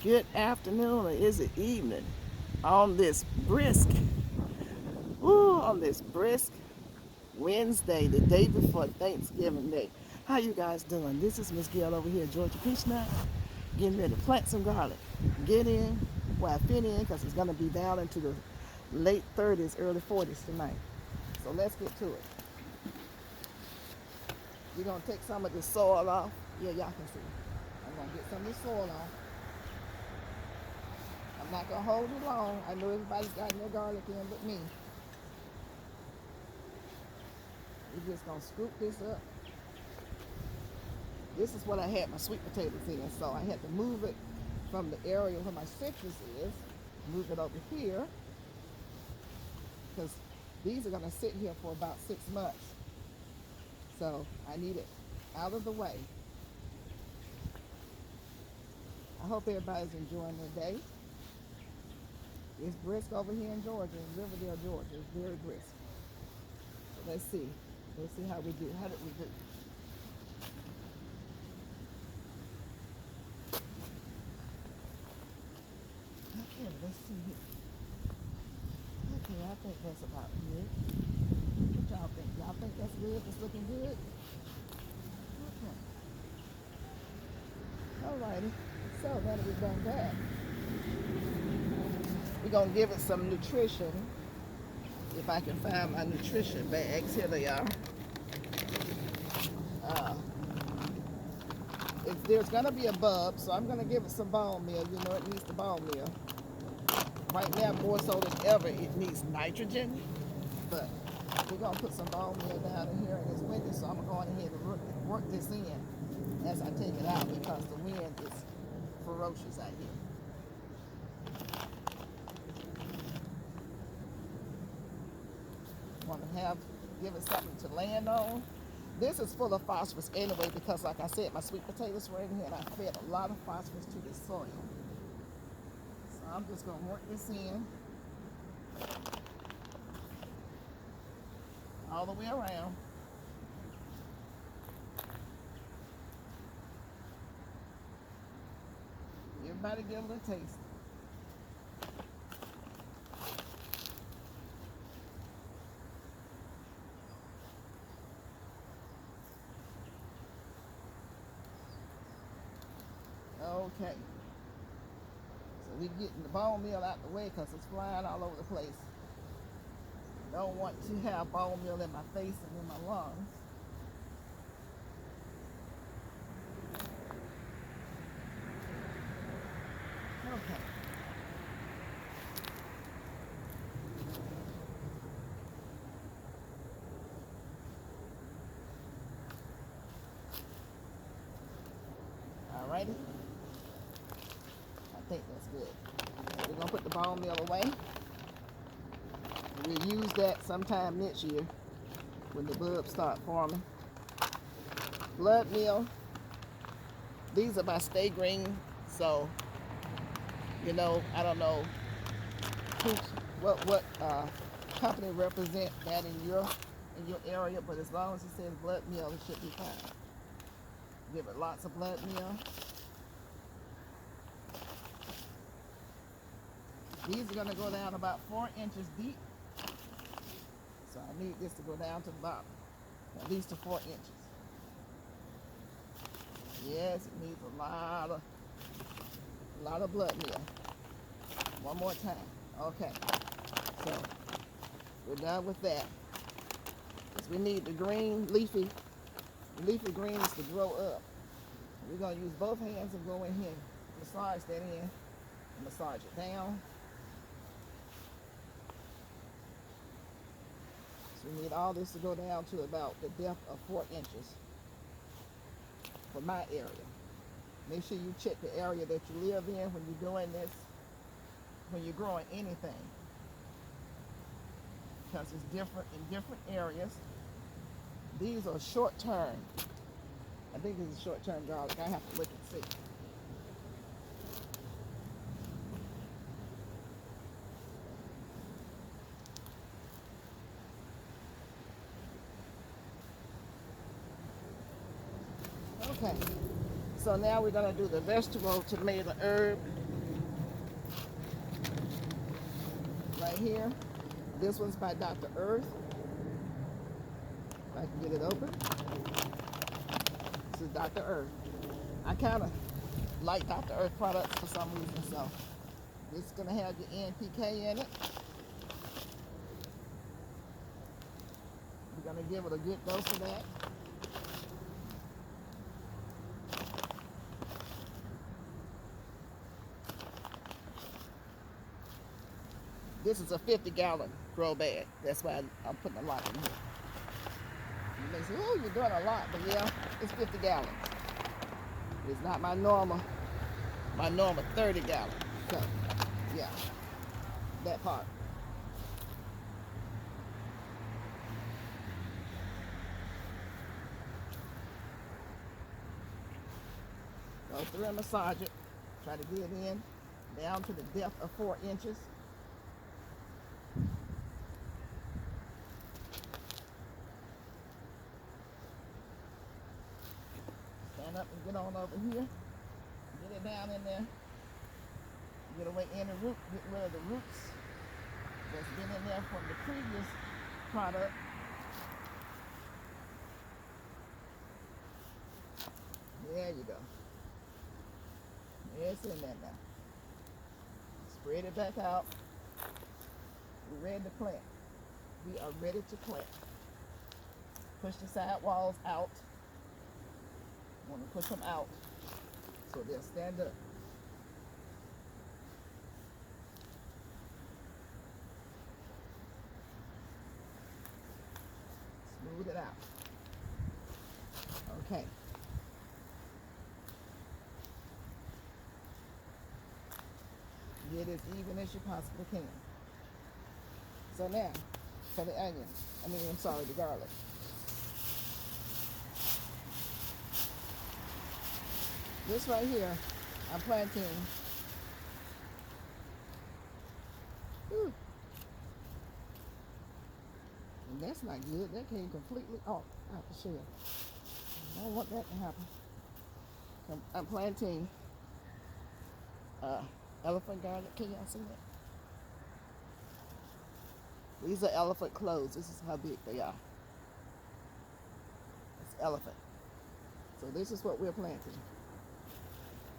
Good afternoon, or is it evening? On this brisk, on this brisk Wednesday, the day before Thanksgiving Day. How you guys doing? This is Miss Gail over here, Georgia Peachnut, getting ready to plant some garlic. Get in, well, I fit in because it's going to be down into the late 30s, early 40s tonight. So let's get to it. You're going to take some of this soil off. Yeah, y'all can see. I'm going to get some of this soil off. I'm not going to hold it long. I know everybody's got their garlic in but me. We're just going to scoop this up. This is what I had my sweet potatoes in, so I had to move it from the area where my citrus is, move it over here, because these are going to sit here for about 6 months. So I need it out of the way. I hope everybody's enjoying their day. It's brisk over here in Georgia, in Riverdale, Georgia. It's very brisk. So let's see. Let's see how we do. How did we do? Okay, let's see here. Okay, I think that's about good. What y'all think? Y'all think that's good? It's looking good? Okay. Alrighty. So now that we've done that, we're going to give it some nutrition. If I can find my nutrition bags. Here they are. There's going to be a bulb, so I'm going to give it some bone meal. You know it needs the bone meal. Right now, more so than ever, it needs nitrogen. But we're going to put some bone meal down in here, and it's windy, so I'm going ahead and work this in as I take it out because the wind is ferocious out here. Want to give it something to land on. This is full of phosphorus anyway because, like I said, my sweet potatoes were in here and I fed a lot of phosphorus to this soil. So I'm just going to work this in all the way around. Everybody give it a taste. Okay, so we're getting the bone meal out the way because it's flying all over the place. Don't want to have bone meal in my face and in my lungs. Okay. Alrighty. I think that's good. We're going to put the bone meal away. We'll use that sometime next year when the bulbs start forming. Blood meal. These are my Stay Green, so, you know, I don't know what company represent that in your area, but as long as it says blood meal, it should be fine. Give it lots of blood meal. These are going to go down about 4 inches deep. So I need this to go down to the bottom, at least to 4 inches. Yes, it needs a lot of blood meal. One more time. Okay. So we're done with that. Because we need the green leafy greens to grow up. We're going to use both hands and go in here, massage that in, massage it down. So we need all this to go down to about the depth of 4 inches for my area. Make sure you check the area that you live in when you're doing this, when you're growing anything. Because it's different in different areas. These are short term. I think this is short term garlic. I have to look and see. Okay. So now we're going to do the vegetable, tomato, herb, right here. This one's by Dr. Earth. If I can get it open. This is Dr. Earth. I kind of like Dr. Earth products for some reason, so this is going to have your NPK in it. We're going to give it a good dose of that. This is a 50-gallon grow bag. That's why I'm putting a lot in here. You may say, oh, you're doing a lot, but yeah, it's 50 gallons. It's not my normal 30 gallons. So, yeah, that part. Go through and massage it. Try to get it in down to the depth of 4 inches. Stand up and get on over here. Get it down in there. Get away any root. Get rid of the roots that's been in there from the previous product. There you go. It's in there now. Spread it back out. We're ready to plant. We are ready to plant. Push the side walls out. Want to push them out so they'll stand up. Smooth it out. Okay. Get as even as you possibly can. So now, for the onion, the garlic. This right here, I'm planting. Whew. And that's not good. That came completely off out the shell. I don't want that to happen. I'm planting elephant garlic. Can y'all see that? These are elephant cloves. This is how big they are. It's elephant. So this is what we're planting.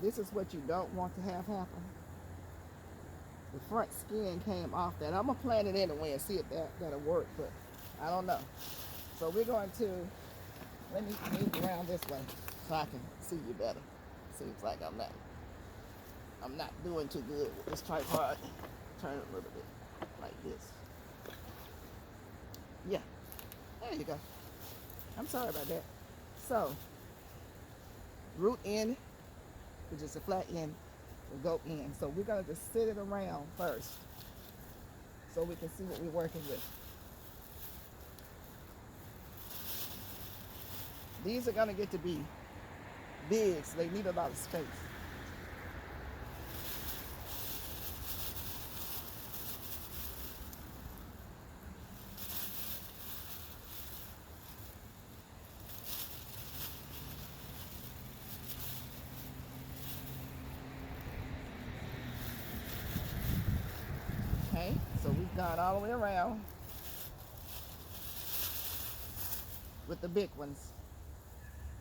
This is what you don't want to have happen. The front skin came off that. I'm going to plant it anyway and see if that'll work, but I don't know. So we're going to, let me move around this way so I can see you better. Seems like I'm not doing too good with this tripod. Turn it a little bit like this. Yeah, there you go. I'm sorry about that. So, root end, which is a flat end, will go in. So we're going to just sit it around first so we can see what we're working with. These are going to get to be big, so they need a lot of space. Okay, so we've gone all the way around with the big ones.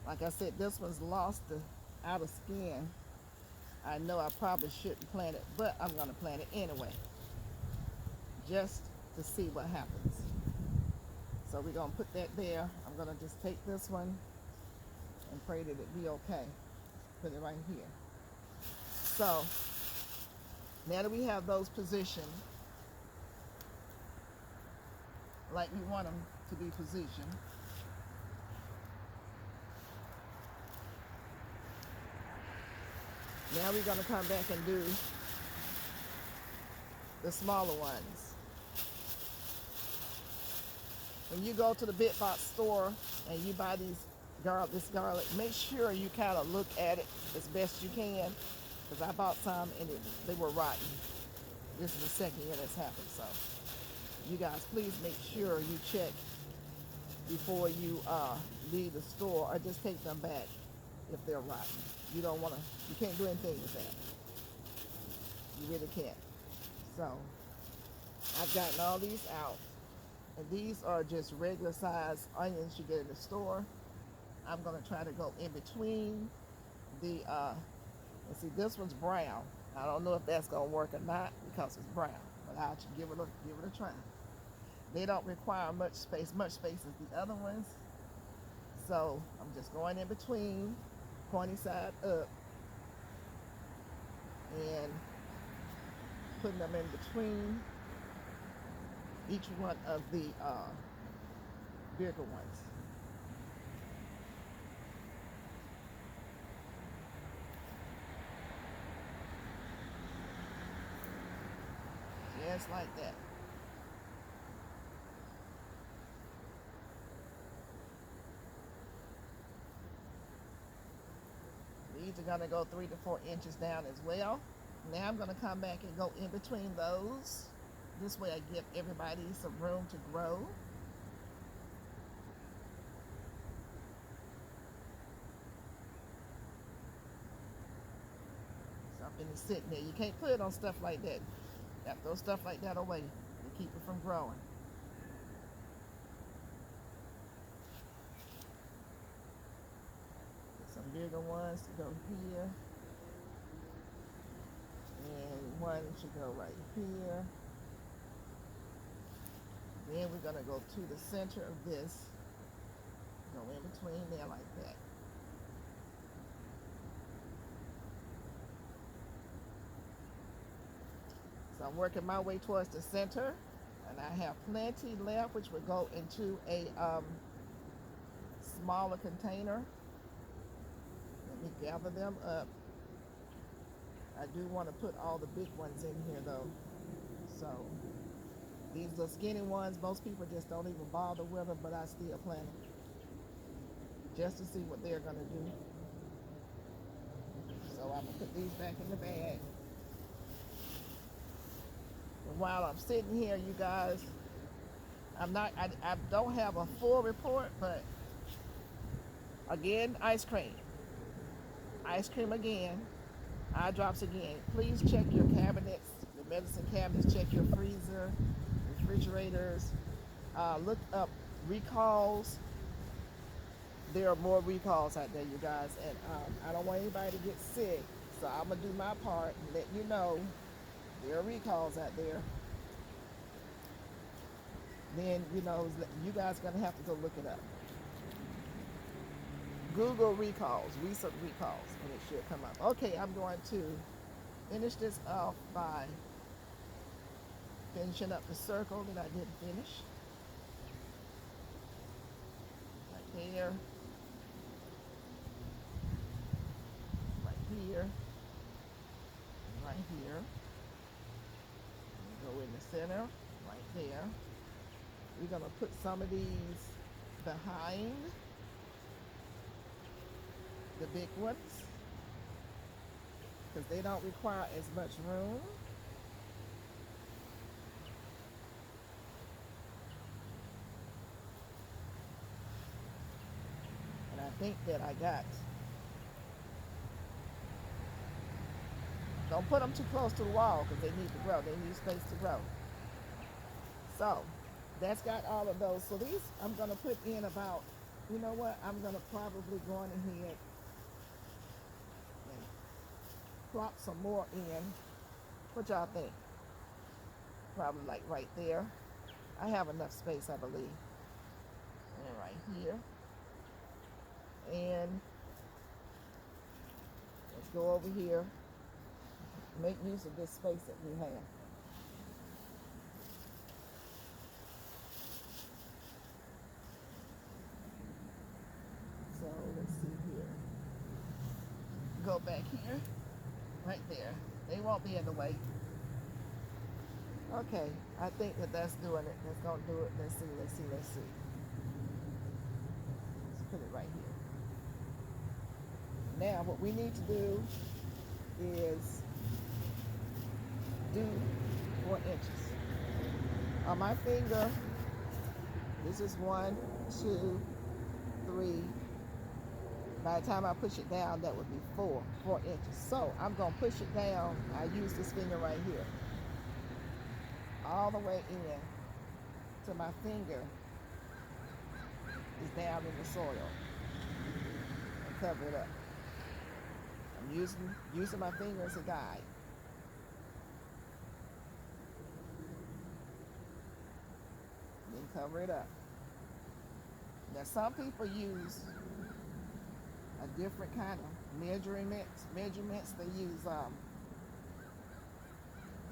Like I said, this one's lost the outer skin. I know I probably shouldn't plant it, but I'm going to plant it anyway, just to see what happens. So we're going to put that there. I'm going to just take this one and pray that it be okay. Put it right here. So now that we have those positioned like we want them to be positioned, now we're going to come back and do the smaller ones. When you go to the big box store and you buy this garlic, make sure you kind of look at it as best you can, because I bought some and they were rotten. This is the second year that's happened, so you guys please make sure you check before you leave the store, or just take them back if they're rotten. You can't do anything with that. You really can't. So I've gotten all these out. And these are just regular size onions you get in the store. I'm going to try to go in between the, and see, this one's brown. I don't know if that's going to work or not because it's brown, but I'll give it a try. They don't require much space as the other ones. So I'm just going in between, pointy side up, and putting them in between each one of the bigger ones. Just like that. These are going to go 3 to 4 inches down as well. Now I'm going to come back and go in between those. This way I give everybody some room to grow. Something is sitting there. You can't put it on stuff like that. You have to throw stuff like that away to keep it from growing. Get some bigger ones to go here. And one should go right here. Then we're going to go to the center of this. Go in between there like that. So I'm working my way towards the center. And I have plenty left, which would go into a smaller container. Let me gather them up. I do want to put all the big ones in here though. So these little skinny ones, most people just don't even bother with them, but I still plant them just to see what they're going to do. So I'm going to put these back in the bag. And while I'm sitting here, you guys, I don't have a full report, but again, ice cream again, eye drops again. Please check your cabinets, the medicine cabinets, check your freezer, refrigerators, look up recalls. There are more recalls out there, you guys, and I don't want anybody to get sick, so I'm gonna do my part and let you know there are recalls out there. Then you guys are gonna have to go look it up. Google recalls, recent recalls, and it should come up. Okay, I'm going to finish this off by finishing up the circle that I didn't finish. Right there. Right here. Right here. Go in the center, right there. We're going to put some of these behind the big ones because they don't require as much room. And I think that I got. Don't put them too close to the wall because they need to grow. They need space to grow. So that's got all of those. So these I'm going to put in about, you know what, I'm going to probably go on ahead and plop some more in. What y'all think? Probably like right there. I have enough space, I believe. And right here. And let's go over here. Make use of this space that we have. So let's see here. Go back here. Right there. They won't be in the way. Okay, I think that's doing it. That's going to do it. Let's see. Let's put it right here. Now what we need to do is do 4 inches. On my finger, this is 1, 2, 3. By the time I push it down, that would be 4 inches. So I'm going to push it down. I use this finger right here. all the way in to my finger is down in the soil, and cover it up. I'm using my finger as a guide. Then cover it up. Now some people use a different kind of measurements. They use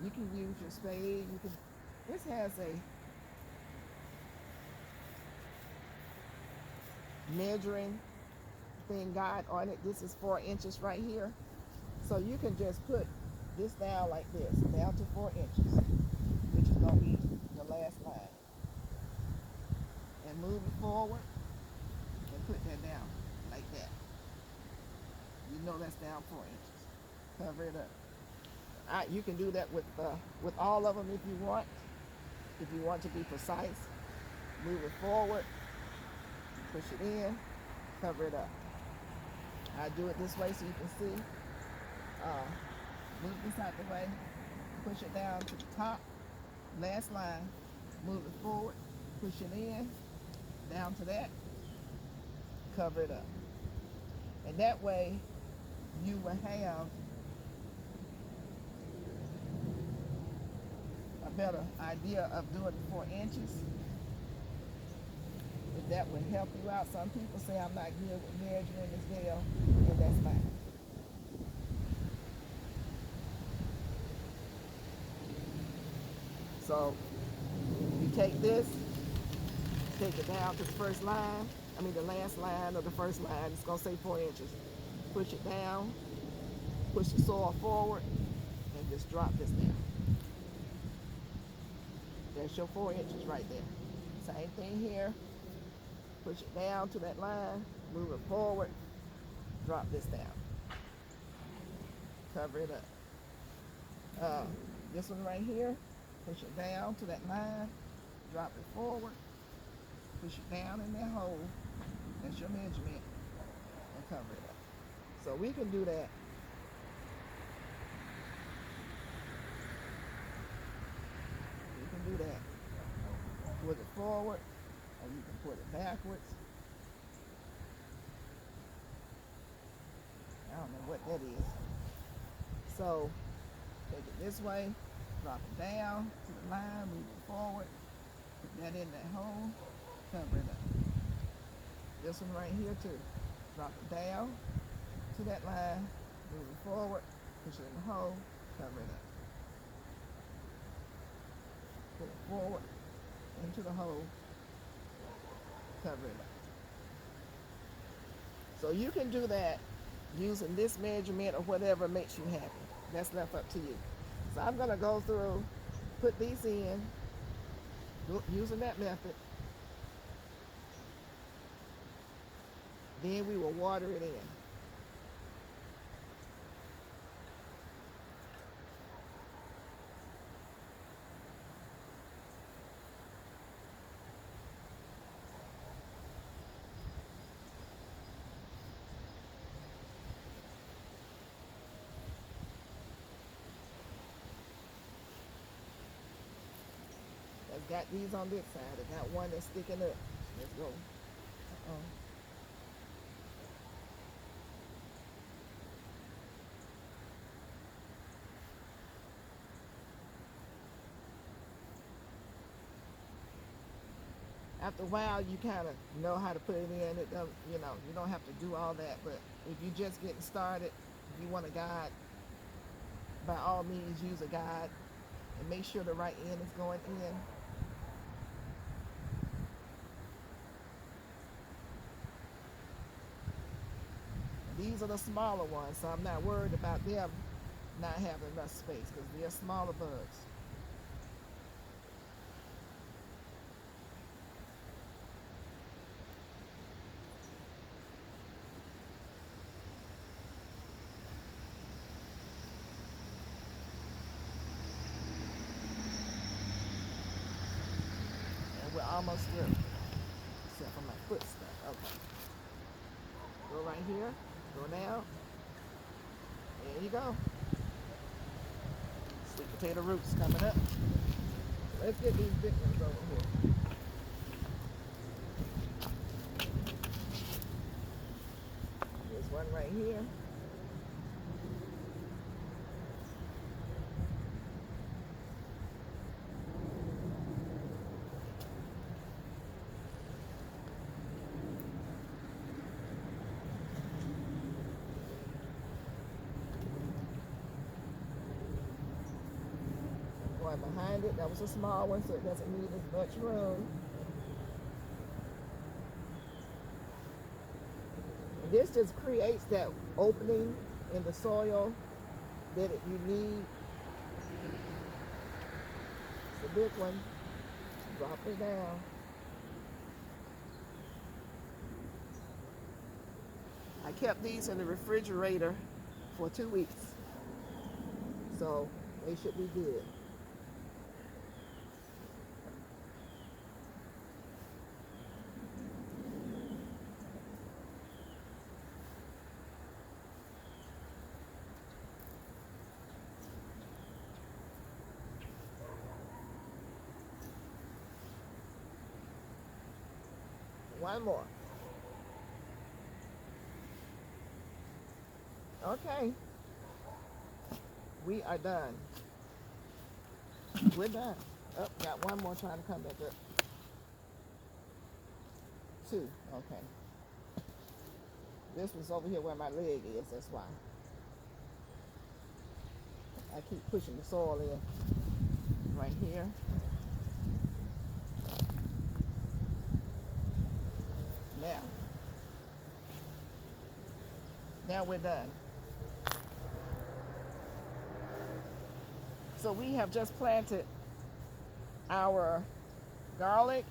you can use your spade. This has a measuring thing guide on it. This is 4 inches right here. So you can just put this down like this, down to 4 inches, which is going to be the last line. And move it forward and put that down like that. You know that's down 4 inches. Cover it up. You can do that with all of them if you want. If you want to be precise, move it forward, push it in, cover it up. I do it this way so you can see. Move this out the way, push it down to the top, last line, move it forward, push it in, down to that, cover it up. And that way you will have a better idea of doing 4 inches. If that would help you out. Some people say I'm not good with measuring as well, and that's fine. So you take this, take it down to the first line, the last line of the first line. It's going to say 4 inches. Push it down, push the soil forward, and just drop this down. There's your 4 inches right there. Same thing here. Push it down to that line, move it forward, drop this down. Cover it up. This one right here, push it down to that line, drop it forward, push it down in that hole. That's your measurement, and cover it up. So we can do that. We can do that. Put it forward, or you can put it backwards. I don't know what that is. So take it this way, drop it down to the line, move it forward, put that in that hole, cover it up. This one right here too. Drop it down to that line, move it forward, push it in the hole, cover it up. Put it forward into the hole, cover it up. So you can do that using this measurement or whatever makes you happy. That's left up to you. So I'm going to go through, put these in, using that method. Then we will water it in. I've got these on this side. I got one that's sticking up. Let's go. After a while, you kind of know how to put it in. It don't, you don't have to do all that. But if you're just getting started, if you want a guide, by all means use a guide and make sure the right end is going in. These are the smaller ones, so I'm not worried about them not having enough space because they're smaller bugs. And we're almost through, except for my foot stuff. Okay. Go right here. Go down. There you go. Sweet potato roots coming up. Let's get these big ones over here. There's one right here. Going behind it, that was a small one, so it doesn't need as much room. This just creates that opening in the soil that you need. It's a big one. Drop it down. I kept these in the refrigerator for 2 weeks, so they should be good. One more. Okay. We are done. We're done. Oh, got one more trying to come back up. 2. Okay. This was over here where my leg is, that's why. I keep pushing the soil in. Right here. Now we're done. So we have just planted our garlic.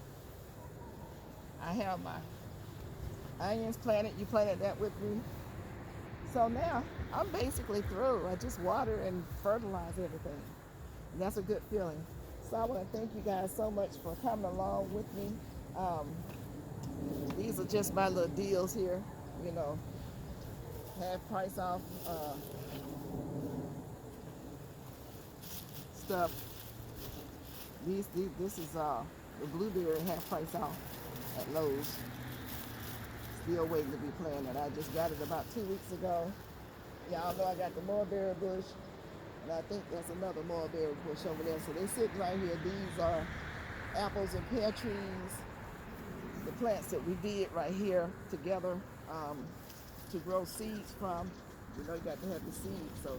I have my onions planted. You planted that with me. So now I'm basically through. I just water and fertilize everything. And that's a good feeling. So I want to thank you guys so much for coming along with me. These are just my little deals here, you know, half price off stuff. This is the blueberry half price off at Lowe's. Still waiting to be planted. I just got it about 2 weeks ago. Y'all know I got the mulberry bush, and I think that's another mulberry bush over there. So they're sitting right here. These are apples and pear trees. The plants that we did right here together to grow seeds from. You know, you got to have the seeds. So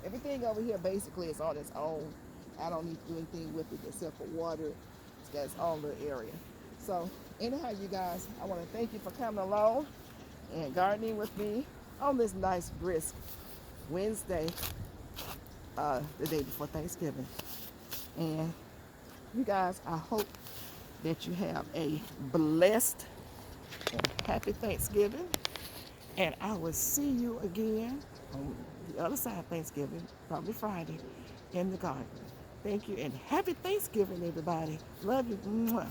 everything over here basically is on its own. I don't need to do anything with it except for water. It's got its own little area. So anyhow, you guys, I want to thank you for coming along and gardening with me on this nice brisk Wednesday, the day before Thanksgiving. And you guys, I hope that you have a blessed and happy Thanksgiving. And I will see you again on the other side of Thanksgiving, probably Friday, in the garden. Thank you and happy Thanksgiving, everybody. Love you. Mwah.